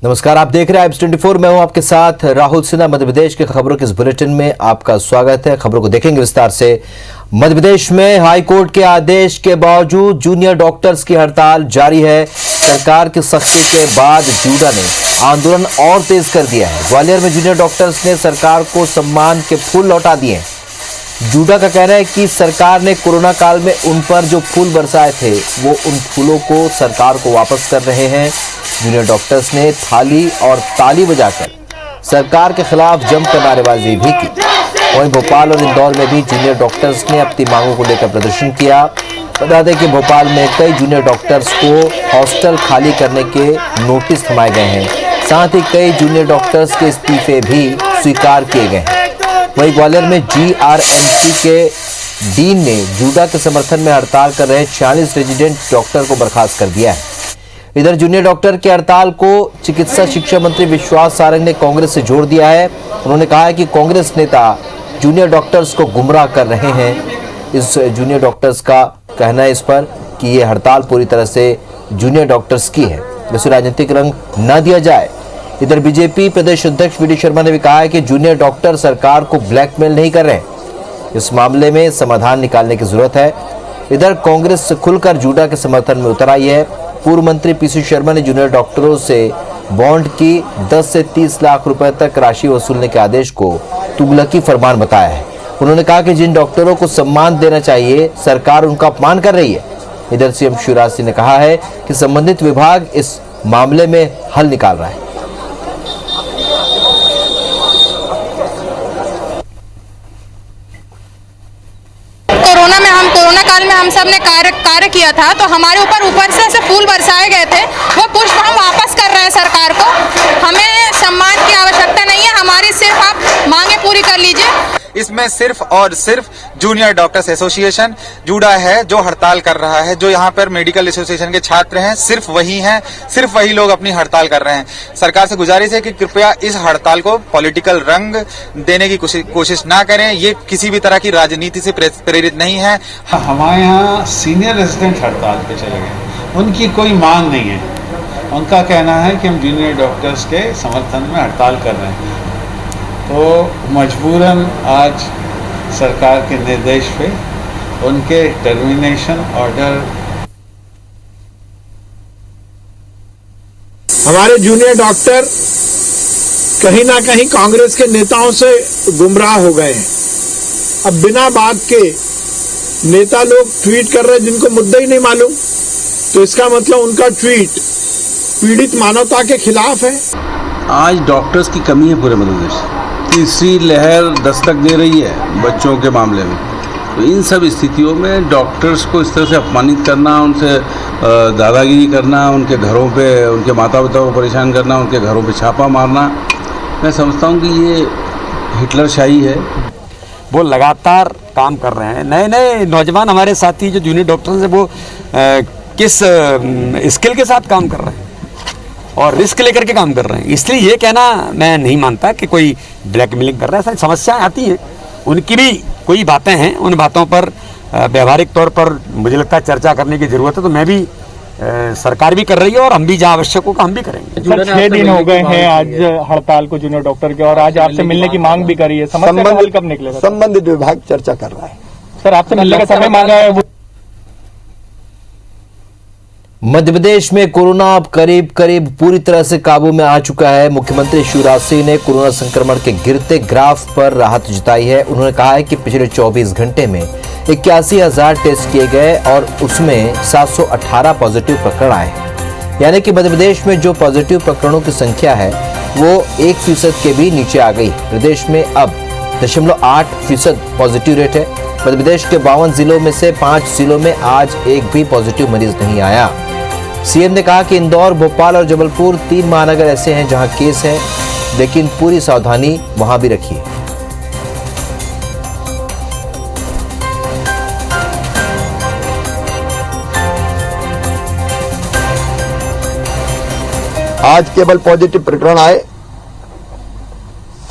नमस्कार, आप देख रहे हैं IPS24। मैं हूं आपके साथ राहुल सिन्हा। मध्य प्रदेश के खबरों के इस बुलेटिन में आपका स्वागत है। खबरों को देखेंगे विस्तार से। मध्य प्रदेश में हाई कोर्ट के आदेश के बावजूद जूनियर डॉक्टर्स की हड़ताल जारी है। सरकार की सख्ती के बाद जूडा ने आंदोलन और तेज कर दिया है। ग्वालियर में जूनियर डॉक्टर्स ने सरकार को सम्मान के फूल लौटा दिए। जूडा का कहना है कि सरकार ने कोरोना काल में उन पर जो फूल बरसाए थे वो उन फूलों को सरकार को वापस कर रहे हैं। जूनियर डॉक्टर्स ने थाली और ताली बजाकर सरकार के खिलाफ जमकर नारेबाजी भी की। वहीं भोपाल और इंदौर में भी जूनियर डॉक्टर्स ने अपनी मांगों को लेकर प्रदर्शन किया। बता दें कि भोपाल में कई जूनियर डॉक्टर्स को हॉस्टल खाली करने के नोटिस थमाए गए हैं। साथ ही कई जूनियर डॉक्टर्स के इस्तीफे भी स्वीकार किए गए हैं। वहीं ग्वालियर में GRMC के डीन ने जूडा के समर्थन में हड़ताल कर रहे 46 रेजिडेंट डॉक्टर को बर्खास्त कर दिया है। इधर जूनियर डॉक्टर की हड़ताल को चिकित्सा शिक्षा मंत्री विश्वास सारंग ने कांग्रेस से जोड़ दिया है। उन्होंने कहा है कि कांग्रेस नेता जूनियर डॉक्टर्स को गुमराह कर रहे हैं। इस जूनियर डॉक्टर्स का कहना है इस पर कि यह हड़ताल पूरी तरह से जूनियर डॉक्टर्स की है, जिसे राजनीतिक रंग न दिया जाए। इधर बीजेपी प्रदेश अध्यक्ष VD शर्मा ने भी कहा है कि जूनियर डॉक्टर सरकार को ब्लैकमेल नहीं कर रहे। इस मामले में समाधान निकालने की जरूरत है। इधर कांग्रेस खुलकर जूडा के समर्थन में उतर आई है। पूर्व मंत्री PC शर्मा ने जूनियर डॉक्टरों से बॉन्ड की 10 से 30 लाख रुपए तक राशि वसूलने के आदेश को तुगलकी फरमान बताया है। उन्होंने कहा कि जिन डॉक्टरों को सम्मान देना चाहिए सरकार उनका अपमान कर रही है। इधर CM शिवराज सिंह ने कहा है कि संबंधित विभाग इस मामले में हल निकाल रहा है। कोरोना काल में हम सब ने कार्य किया था, तो हमारे ऊपर से ऐसे फूल बरसाए गए थे। वो पुष्प हम वापस कर रहे हैं सरकार को। हमें सम्मान की आवश्यकता नहीं है, हमारी सिर्फ आप मांगे पूरी कर लीजिए। इसमें सिर्फ और सिर्फ जूनियर डॉक्टर्स एसोसिएशन जूडा है जो हड़ताल कर रहा है। जो यहाँ पर मेडिकल एसोसिएशन के छात्र हैं सिर्फ वही हैं, सिर्फ वही लोग अपनी हड़ताल कर रहे हैं। सरकार से गुजारिश है कि कृपया इस हड़ताल को पॉलिटिकल रंग देने की कोशिश ना करें। ये किसी भी तरह की राजनीति से प्रेरित नहीं है। हमारे यहाँ सीनियर रेजिडेंट हड़ताल पे चले गए, उनकी कोई मांग नहीं है। उनका कहना है कि हम जूनियर डॉक्टर्स के समर्थन में हड़ताल कर रहे हैं, तो मजबूरन आज सरकार के निर्देश पे उनके टर्मिनेशन ऑर्डर। हमारे जूनियर डॉक्टर कहीं ना कहीं कांग्रेस के नेताओं से गुमराह हो गए हैं। अब बिना बात के नेता लोग ट्वीट कर रहे हैं जिनको मुद्दा ही नहीं मालूम, तो इसका मतलब उनका ट्वीट पीड़ित मानवता के खिलाफ है। आज डॉक्टर्स की कमी है पूरे मध्य प्रदेश। तीसरी लहर दस्तक दे रही है बच्चों के मामले में, तो इन सब स्थितियों में डॉक्टर्स को इस तरह से अपमानित करना, उनसे दादागिरी करना, उनके घरों पे उनके माता पिता को परेशान करना, उनके घरों पे छापा मारना, मैं समझता हूँ कि ये हिटलरशाही है। वो लगातार काम कर रहे हैं। नए नए नौजवान हमारे साथी जो जूनियर डॉक्टर्स हैं वो किस स्किल के साथ काम कर रहे हैं और रिस्क लेकर के काम कर रहे हैं। इसलिए ये कहना मैं नहीं मानता कि कोई ब्लैकमेलिंग कर रहा है। सारी समस्याएं आती हैं, उनकी भी कोई बातें हैं, उन बातों पर व्यवहारिक तौर पर मुझे लगता है चर्चा करने की ज़रूरत है। तो मैं भी सरकार भी कर रही है और हम भी जहाँ आवश्यक होगा हम भी करेंगे। 6 दिन हो गए हैं आज हड़ताल को जूनियर डॉक्टर के, और आज आपसे मिलने की मांग भी करी है। समस्या का हल कब निकलेगा? संबंधित विभाग चर्चा कर रहा है। सर, आपसे मिलने का समय मांगा है। मध्य प्रदेश में कोरोना अब करीब करीब पूरी तरह से काबू में आ चुका है। मुख्यमंत्री शिवराज सिंह ने कोरोना संक्रमण के गिरते ग्राफ पर राहत जताई है। उन्होंने कहा है कि पिछले 24 घंटे में 81,000 टेस्ट किए गए और उसमें 718 पॉजिटिव प्रकरण आए, यानी कि मध्य प्रदेश में जो पॉजिटिव प्रकरणों की संख्या है वो 1% के भी नीचे आ गई। प्रदेश में अब 0.8% पॉजिटिव रेट है। मध्य प्रदेश के 52 जिलों में से 5 जिलों में आज एक भी पॉजिटिव मरीज नहीं आया। CM ने कहा कि इंदौर, भोपाल और जबलपुर 3 महानगर ऐसे हैं जहां केस है, लेकिन पूरी सावधानी वहां भी रखिए। आज केवल पॉजिटिव प्रकरण आए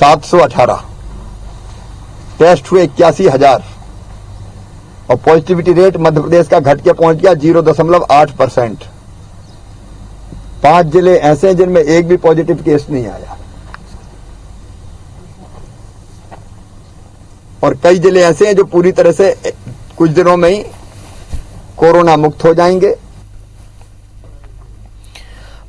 718, टेस्ट हुए 81,000 और पॉजिटिविटी रेट मध्य प्रदेश का घट के पहुंच गया 0.8%। 5 जिले ऐसे हैं जिनमें एक भी पॉजिटिव केस नहीं आया, और कई जिले ऐसे हैं जो पूरी तरह से कुछ दिनों में ही कोरोना मुक्त हो जाएंगे।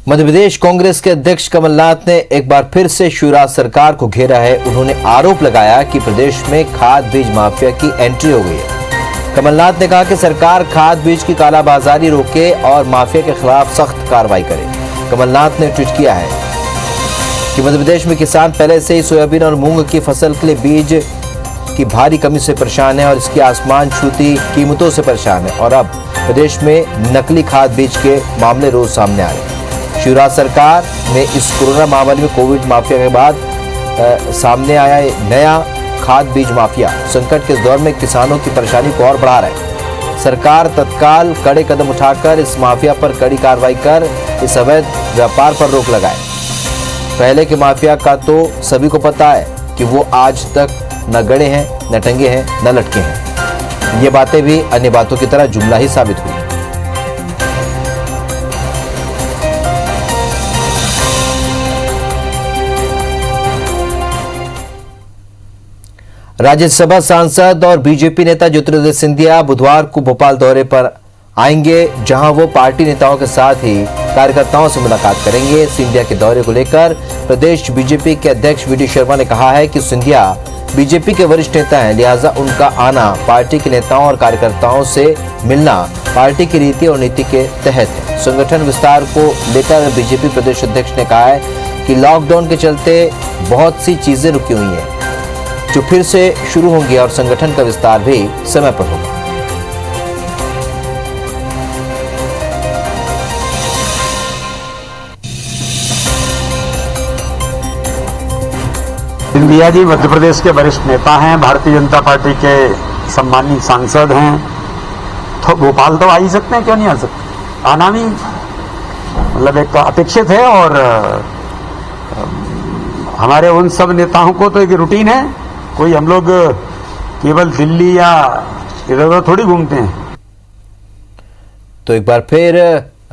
मध्य प्रदेश कांग्रेस के अध्यक्ष कमलनाथ ने एक बार फिर से शिवराज सरकार को घेरा है। उन्होंने आरोप लगाया कि प्रदेश में खाद बीज माफिया की एंट्री हो गई है। कमलनाथ ने कहा कि सरकार खाद बीज की कालाबाजारी रोके और माफिया के खिलाफ सख्त कार्रवाई करे। कमलनाथ ने ट्वीट किया है कि मध्य प्रदेश में किसान पहले से ही सोयाबीन और मूंग की फसल के लिए बीज की भारी कमी से परेशान है और इसकी आसमान छूती कीमतों से परेशान है, और अब प्रदेश में नकली खाद बीज के मामले रोज सामने आ रहे हैं। शिवराज सरकार में इस कोरोना महामारी में कोविड माफिया के बाद सामने आया नया खाद बीज माफिया संकट के इस दौर में किसानों की परेशानी को और बढ़ा रहा है। सरकार तत्काल कड़े कदम उठाकर इस माफिया पर कड़ी कार्रवाई कर इस अवैध व्यापार पर रोक लगाए। पहले के माफिया का तो सभी को पता है कि वो आज तक न गड़े हैं, न टंगे हैं, न लटके हैं। ये बातें भी अन्य बातों की तरह जुमला ही साबित हुई। राज्यसभा सांसद और बीजेपी नेता ज्योतिरादित्य सिंधिया बुधवार को भोपाल दौरे पर आएंगे, जहां वो पार्टी नेताओं के साथ ही कार्यकर्ताओं से मुलाकात करेंगे। सिंधिया के दौरे को लेकर प्रदेश बीजेपी के अध्यक्ष वी डी शर्मा ने कहा है कि सिंधिया बीजेपी के वरिष्ठ नेता हैं, लिहाजा उनका आना पार्टी के नेताओं और कार्यकर्ताओं से मिलना पार्टी की रीति और नीति के तहत है। संगठन विस्तार को लेकर बीजेपी प्रदेश अध्यक्ष ने कहा है कि लॉकडाउन के चलते बहुत सी चीजें रुकी हुई हैं जो फिर से शुरू होंगी और संगठन का विस्तार भी समय पर होगा। सिंधिया जी मध्य प्रदेश के वरिष्ठ नेता हैं, भारतीय जनता पार्टी के सम्मानित सांसद हैं, तो भोपाल तो आ ही सकते हैं, क्यों नहीं आ सकते? आना भी मतलब एक अपेक्षित है, और हमारे उन सब नेताओं को तो एक रूटीन है, कोई हम लोग केवल दिल्ली या इधर उधर थोड़ी घूमते हैं। तो एक बार फिर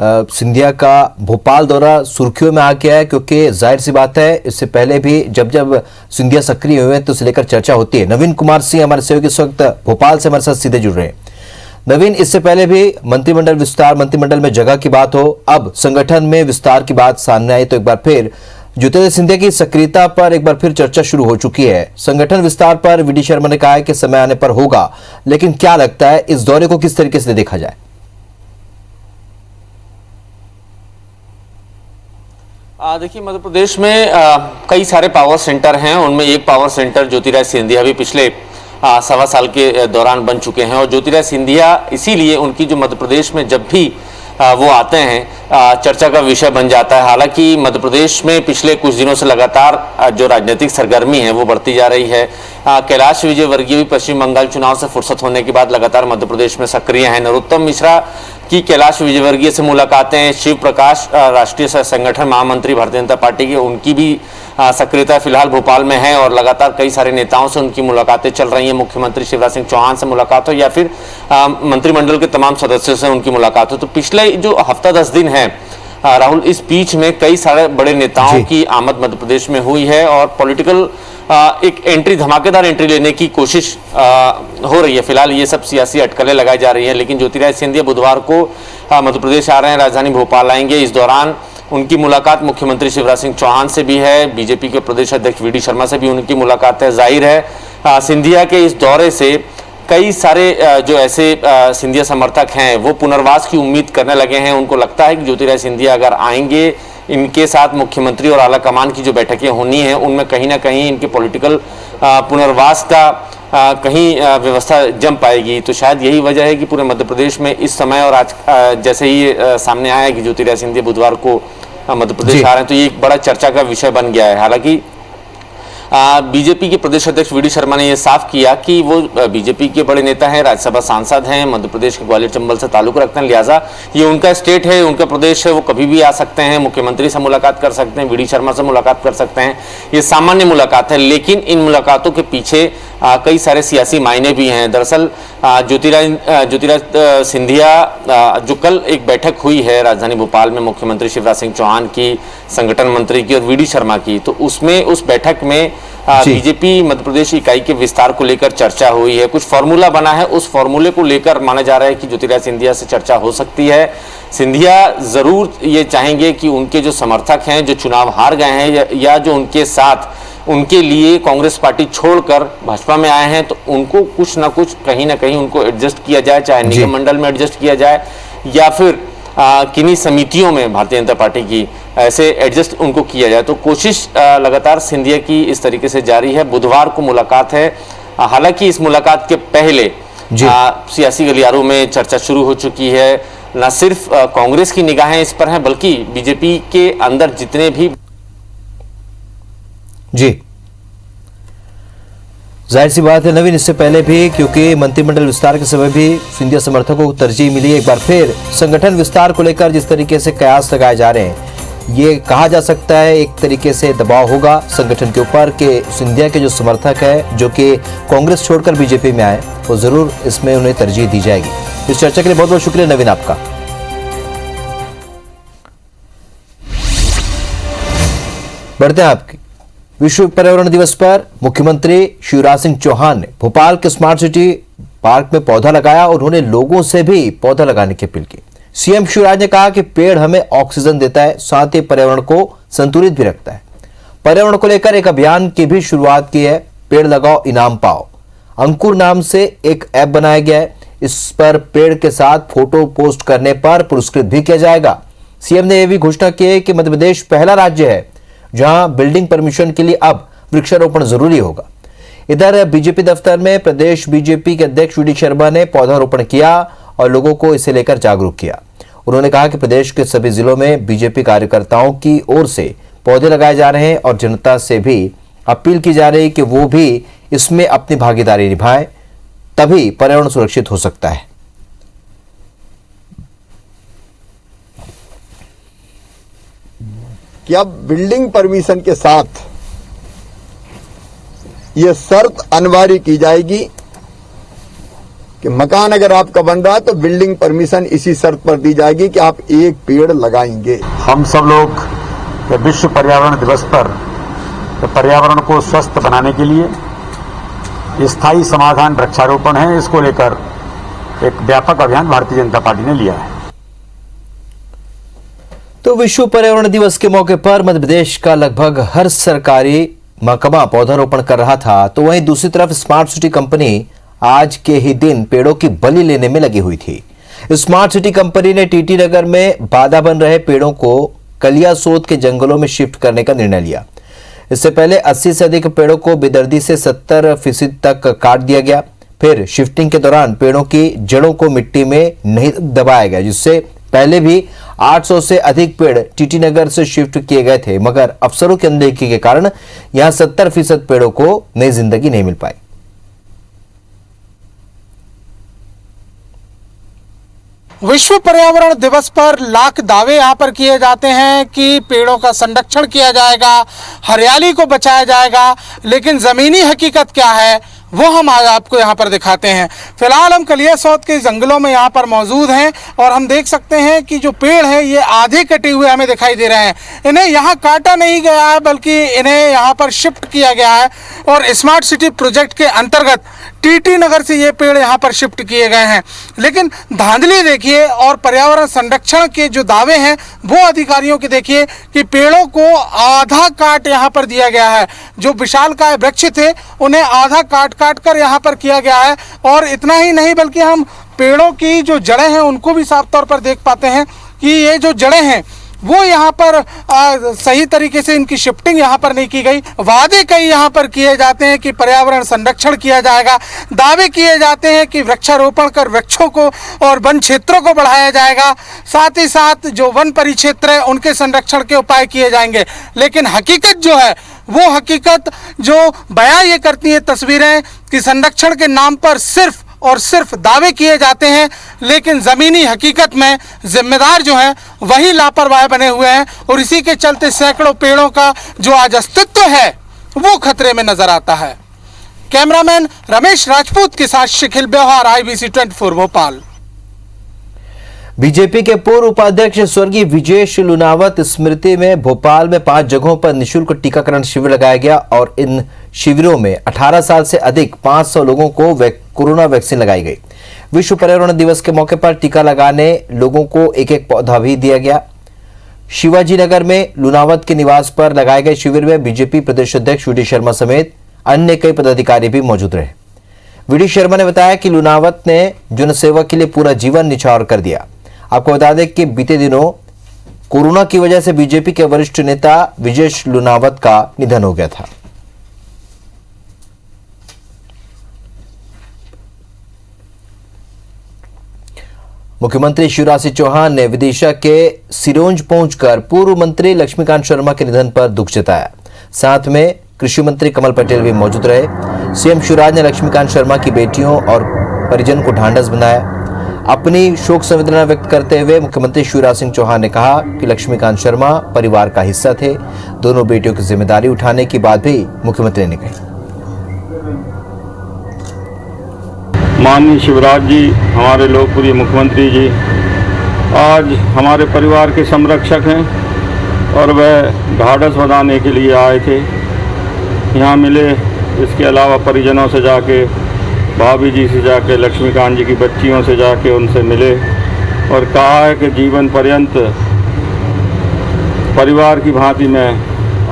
सिंधिया का भोपाल दौरा सुर्खियों में आ गया है, क्योंकि जाहिर सी बात है इससे पहले भी जब जब सिंधिया सक्रिय हुए तो उसे लेकर चर्चा होती है। नवीन कुमार सिंह हमारे सहयोगी इस वक्त भोपाल से हमारे साथ सीधे जुड़ रहे हैं। नवीन, इससे पहले भी मंत्रिमंडल विस्तार, मंत्रिमंडल में जगह की बात हो, अब संगठन में विस्तार की बात सामने आई, तो एक बार फिर ज्योतिरादित्य सिंधिया की सक्रियता पर एक बार फिर चर्चा शुरू हो चुकी है। संगठन विस्तार पर वी डी शर्मा ने कहा है कि समय आने पर होगा, लेकिन क्या लगता है इस दौरे को किस तरीके से देखा जाए? देखिए, मध्य प्रदेश में कई सारे पावर सेंटर हैं, उनमें एक पावर सेंटर ज्योतिरादित्य सिंधिया भी पिछले 1.25 साल के दौरान बन चुके हैं, और ज्योतिरादित्य सिंधिया इसीलिए उनकी जो मध्य प्रदेश में जब भी वो आते हैं चर्चा का विषय बन जाता है। हालांकि मध्य प्रदेश में पिछले कुछ दिनों से लगातार जो राजनीतिक सरगर्मी है वो बढ़ती जा रही है। कैलाश विजयवर्गीय भी पश्चिम बंगाल चुनाव से फुर्सत होने के बाद लगातार मध्य प्रदेश में सक्रिय हैं। नरोत्तम मिश्रा की कैलाश विजयवर्गीय से मुलाकातें, शिव प्रकाश राष्ट्रीय संगठन महामंत्री भारतीय जनता पार्टी के, उनकी भी सक्रियता फिलहाल भोपाल में है, और लगातार कई सारे नेताओं से उनकी मुलाकातें चल रही हैं। मुख्यमंत्री शिवराज सिंह चौहान से मुलाकात हो या फिर मंत्रिमंडल के तमाम सदस्यों से उनकी मुलाकात हो। तो पिछले जो हफ्ता 10 दिन है राहुल, इस बीच में कई सारे बड़े नेताओं की आमद मध्य प्रदेश में हुई है, और पॉलिटिकल एक एंट्री, धमाकेदार एंट्री लेने की कोशिश हो रही है। फिलहाल ये सब सियासी अटकलें लगाई जा रही हैं, लेकिन ज्योतिरादित्य सिंधिया बुधवार को मध्य प्रदेश आ रहे हैं, राजधानी भोपाल आएंगे। इस दौरान उनकी मुलाकात मुख्यमंत्री शिवराज सिंह चौहान से भी है, बीजेपी के प्रदेश अध्यक्ष वी डी शर्मा से भी उनकी मुलाकात है। जाहिर है सिंधिया के इस दौरे से कई सारे जो ऐसे सिंधिया समर्थक हैं वो पुनर्वास की उम्मीद करने लगे हैं। उनको लगता है कि ज्योतिरादित्य सिंधिया अगर आएंगे, इनके साथ मुख्यमंत्री और आला कमान की जो बैठकें होनी हैं उनमें कहीं ना कहीं इनके पॉलिटिकल पुनर्वास का कहीं व्यवस्था जम पाएगी। तो शायद यही वजह है कि पूरे मध्य प्रदेश में इस समय, और आज जैसे ही सामने आया कि ज्योतिरादित्य सिंधिया बुधवार को मध्य प्रदेश आ रहे हैं, तो ये एक बड़ा चर्चा का विषय बन गया है। हालांकि बीजेपी के प्रदेश अध्यक्ष वी डी शर्मा ने यह साफ किया कि वो बीजेपी के बड़े नेता हैं, राज्यसभा सांसद हैं, मध्य प्रदेश के ग्वालियर चंबल से ताल्लुक रखते हैं, लिहाजा ये उनका स्टेट है, उनका प्रदेश है, वो कभी भी आ सकते हैं, मुख्यमंत्री से मुलाकात कर सकते हैं, वी डी शर्मा से मुलाकात कर सकते हैं। ये सामान्य मुलाकात है, लेकिन इन मुलाकातों के पीछे कई सारे सियासी मायने भी हैं। दरअसल ज्योतिरादित्य सिंधिया जो कल एक बैठक हुई है राजधानी भोपाल में मुख्यमंत्री शिवराज सिंह चौहान की, संगठन मंत्री की और वी डी शर्मा की, तो उसमें उस बैठक में बीजेपी मध्य प्रदेश इकाई के विस्तार को लेकर चर्चा हुई है। कुछ फॉर्मूला बना है, उस फॉर्मूले को लेकर माना जा रहा है कि ज्योतिरादित्य सिंधिया से चर्चा हो सकती है। सिंधिया जरूर ये चाहेंगे कि उनके जो समर्थक हैं, जो चुनाव हार गए हैं या जो उनके साथ उनके लिए कांग्रेस पार्टी छोड़कर भाजपा में आए हैं, तो उनको कुछ ना कुछ कहीं ना कहीं उनको एडजस्ट किया जाए, चाहे निगम मंडल में एडजस्ट किया जाए या फिर किन्हीं समितियों में भारतीय जनता पार्टी की ऐसे एडजस्ट उनको किया जाए। तो कोशिश लगातार सिंधिया की इस तरीके से जारी है। बुधवार को मुलाकात है, हालांकि इस मुलाकात के पहले सियासी गलियारों में चर्चा शुरू हो चुकी है। न सिर्फ कांग्रेस की निगाहें इस पर हैं, बल्कि बीजेपी के अंदर जितने भी जाहिर सी बात है नवीन, इससे पहले भी क्योंकि मंत्रिमंडल विस्तार के समय भी सिंधिया समर्थकों को तरजीह मिली, एक बार फिर संगठन विस्तार को लेकर जिस तरीके से कयास लगाए जा रहे हैं, ये कहा जा सकता है एक तरीके से दबाव होगा संगठन के ऊपर कि सिंधिया के जो समर्थक है जो कि कांग्रेस छोड़कर बीजेपी में आए, वो जरूर इसमें उन्हें तरजीह दी जाएगी। इस चर्चा के लिए बहुत बहुत शुक्रिया नवीन आपका। बढ़ते हैं आपकी विश्व पर्यावरण दिवस पर मुख्यमंत्री शिवराज सिंह चौहान ने भोपाल के स्मार्ट सिटी पार्क में पौधा लगाया और उन्होंने लोगों से भी पौधा लगाने की अपील की। सीएम शिवराज ने कहा कि पेड़ हमें ऑक्सीजन देता है, साथ ही पर्यावरण को संतुलित भी रखता है। पर्यावरण को लेकर एक अभियान की भी शुरुआत की है, पेड़ लगाओ इनाम पाओ। अंकुर नाम से एक ऐप बनाया गया है, इस पर पेड़ के साथ फोटो पोस्ट करने पर पुरस्कृत भी किया जाएगा। सीएम ने यह भी घोषणा की है कि मध्य प्रदेश पहला राज्य है जहां बिल्डिंग परमिशन के लिए अब वृक्षारोपण जरूरी होगा। इधर बीजेपी दफ्तर में प्रदेश बीजेपी के अध्यक्ष वी डी शर्मा ने पौधारोपण किया और लोगों को इसे लेकर जागरूक किया। उन्होंने कहा कि प्रदेश के सभी जिलों में बीजेपी कार्यकर्ताओं की ओर से पौधे लगाए जा रहे हैं और जनता से भी अपील की जा रही है कि वो भी इसमें अपनी भागीदारी निभाएं, तभी पर्यावरण सुरक्षित हो सकता है। कि अब बिल्डिंग परमिशन के साथ यह शर्त अनिवार्य की जाएगी कि मकान अगर आपका बन रहा है तो बिल्डिंग परमिशन इसी शर्त पर दी जाएगी कि आप एक पेड़ लगाएंगे। हम सब लोग विश्व पर्यावरण दिवस पर पर्यावरण को स्वस्थ बनाने के लिए स्थायी समाधान वृक्षारोपण है, इसको लेकर एक व्यापक अभियान भारतीय जनता पार्टी ने लिया है। तो विश्व पर्यावरण दिवस के मौके पर मध्य प्रदेश का लगभग हर सरकारी महकमा पौधारोपण कर रहा था, तो वहीं दूसरी तरफ स्मार्ट सिटी कंपनी आज के ही दिन पेड़ों की बलि लेने में लगी हुई थी। स्मार्ट सिटी कंपनी ने टीटी नगर में बाधा बन रहे पेड़ों को कलियासोत के जंगलों में शिफ्ट करने का निर्णय लिया। इससे पहले 80 से अधिक पेड़ों को बेदर्दी से 70% तक काट दिया गया। फिर शिफ्टिंग के दौरान पेड़ों की जड़ों को मिट्टी में नहीं दबाया गया, जिससे पहले भी 800 से अधिक पेड़ टीटी नगर से शिफ्ट किए गए थे, मगर अफसरों की अनदेखी के कारण यहां 70% पेड़ों को नई जिंदगी नहीं मिल पाई। विश्व पर्यावरण दिवस पर लाख दावे यहाँ पर किए जाते हैं कि पेड़ों का संरक्षण किया जाएगा, हरियाली को बचाया जाएगा, लेकिन जमीनी हकीकत क्या है वो हम आज आपको यहाँ पर दिखाते हैं। फिलहाल हम कलियासोत के जंगलों में यहाँ पर मौजूद हैं और हम देख सकते हैं कि जो पेड़ हैं ये आधे कटे हुए हमें दिखाई दे रहे हैं। इन्हें यहाँ काटा नहीं गया है, बल्कि इन्हें यहाँ पर शिफ्ट किया गया है और स्मार्ट सिटी प्रोजेक्ट के अंतर्गत टीटी नगर से ये पेड़ यहाँ पर शिफ्ट किए गए हैं। लेकिन धांधली देखिए और पर्यावरण संरक्षण के जो दावे हैं वो अधिकारियों के देखिए कि पेड़ों को आधा काट यहाँ पर दिया गया है। जो विशालकाय वृक्ष थे उन्हें आधा काट कर यहाँ पर किया गया है। और इतना ही नहीं बल्कि हम पेड़ों की जो जड़ें हैं उनको भी साफ तौर पर देख पाते हैं कि ये जो जड़ें हैं वो यहाँ पर सही तरीके से इनकी शिफ्टिंग यहाँ पर नहीं की गई। वादे कई यहाँ पर किए जाते हैं कि पर्यावरण संरक्षण किया जाएगा, दावे किए जाते हैं कि वृक्षारोपण कर वृक्षों को और वन क्षेत्रों को बढ़ाया जाएगा, साथ ही साथ जो वन परिक्षेत्र है उनके संरक्षण के उपाय किए जाएंगे। लेकिन हकीकत जो है वो हकीकत जो बयां ये करती है तस्वीरें कि संरक्षण के नाम पर सिर्फ और सिर्फ दावे किए जाते हैं, लेकिन जमीनी हकीकत में जिम्मेदार जो हैं वही लापरवाह बने हुए हैं और इसी के चलते सैकड़ों पेड़ों का जो आज अस्तित्व है वो खतरे में नजर आता है। कैमरामैन रमेश राजपूत के साथ शिखिल ब्योहार, IBC 24 भोपाल। बीजेपी के पूर्व उपाध्यक्ष स्वर्गीय विजेश लुनावत स्मृति में भोपाल में 5 जगहों पर निःशुल्क टीकाकरण शिविर लगाया गया और इन शिविरों में 18 साल से अधिक 500 लोगों को कोरोना वैक्सीन लगाई गई। विश्व पर्यावरण दिवस के मौके पर टीका लगाने लोगों को एक एक पौधा भी दिया गया। शिवाजी नगर में लुनावत के निवास पर लगाए गए शिविर में बीजेपी प्रदेश अध्यक्ष वी डी शर्मा समेत अन्य कई पदाधिकारी भी मौजूद रहे। वी डी शर्मा ने बताया कि लुनावत ने जनसेवा के लिए पूरा जीवन निछावर कर दिया। आपको बता दें कि बीते दिनों कोरोना की वजह से बीजेपी के वरिष्ठ नेता विजेश लुनावत का निधन हो गया था। मुख्यमंत्री शिवराज सिंह चौहान ने विदिशा के सिरोंज पहुंचकर पूर्व मंत्री लक्ष्मीकांत शर्मा के निधन पर दुख जताया। साथ में कृषि मंत्री कमल पटेल भी मौजूद रहे। सीएम शिवराज ने लक्ष्मीकांत शर्मा की बेटियों और परिजन को ढांढस बंधाया। अपनी शोक संवेदना व्यक्त करते हुए मुख्यमंत्री शिवराज सिंह चौहान ने कहा कि लक्ष्मीकांत शर्मा परिवार का हिस्सा थे। दोनों बेटियों की जिम्मेदारी उठाने की बात भी मुख्यमंत्री ने कही। माननीय शिवराज जी, हमारे लोकप्रिय मुख्यमंत्री जी आज हमारे परिवार के संरक्षक हैं और वह ढाढ़स बंधाने के लिए आए थे, यहाँ मिले। इसके अलावा परिजनों से जाके, भाभी जी से जाके, लक्ष्मीकांत जी की बच्चियों से जाके उनसे मिले और कहा है कि जीवन पर्यंत परिवार की भांति मैं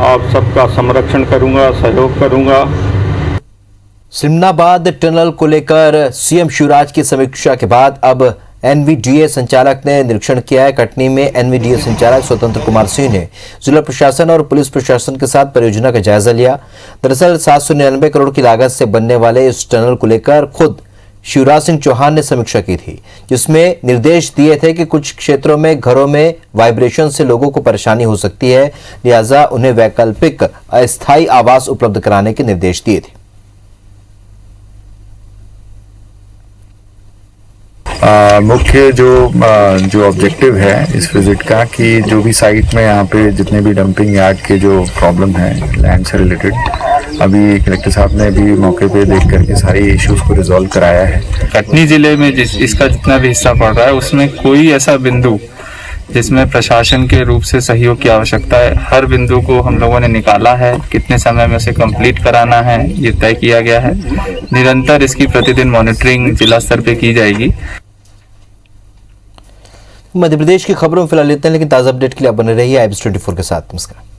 आप सबका संरक्षण करूंगा, सहयोग करूंगा। सिमनाबाद टनल को लेकर सीएम शिवराज की समीक्षा के बाद अब एनवीडीए संचालक ने निरीक्षण किया है। कटनी में एनवीडीए संचालक स्वतंत्र कुमार सिंह ने जिला प्रशासन और पुलिस प्रशासन के साथ परियोजना का जायजा लिया। दरअसल 799 करोड़ की लागत से बनने वाले इस टनल को लेकर खुद शिवराज सिंह चौहान ने समीक्षा की थी, जिसमें निर्देश दिए थे कि कुछ क्षेत्रों में घरों में वाइब्रेशन से लोगों को परेशानी हो सकती है, लिहाजा उन्हें वैकल्पिक अस्थायी आवास उपलब्ध कराने के निर्देश दिए थे। मुख्य जो ऑब्जेक्टिव है इस विजिट का कि जो भी साइट में यहाँ पे जितने भी डंपिंग यार्ड के जो प्रॉब्लम है लैंड से रिलेटेड, अभी कलेक्टर साहब ने भी मौके पे देख करके सारी इश्यूज को रिजॉल्व कराया है। कटनी जिले में इसका जितना भी हिस्सा पड़ रहा है उसमें कोई ऐसा बिंदु जिसमें प्रशासन के रूप से सहयोग की आवश्यकता है, हर बिंदु को हम लोगों ने निकाला है। कितने समय में उसे कंप्लीट कराना है ये तय किया गया है। निरंतर इसकी प्रतिदिन मॉनिटरिंग जिला स्तर पे की जाएगी। मध्य प्रदेश की खबरों में फिलहाल इतना, लेकिन ताजा अपडेट के लिए आप बने रहिए IBC 24 के साथ। नमस्कार।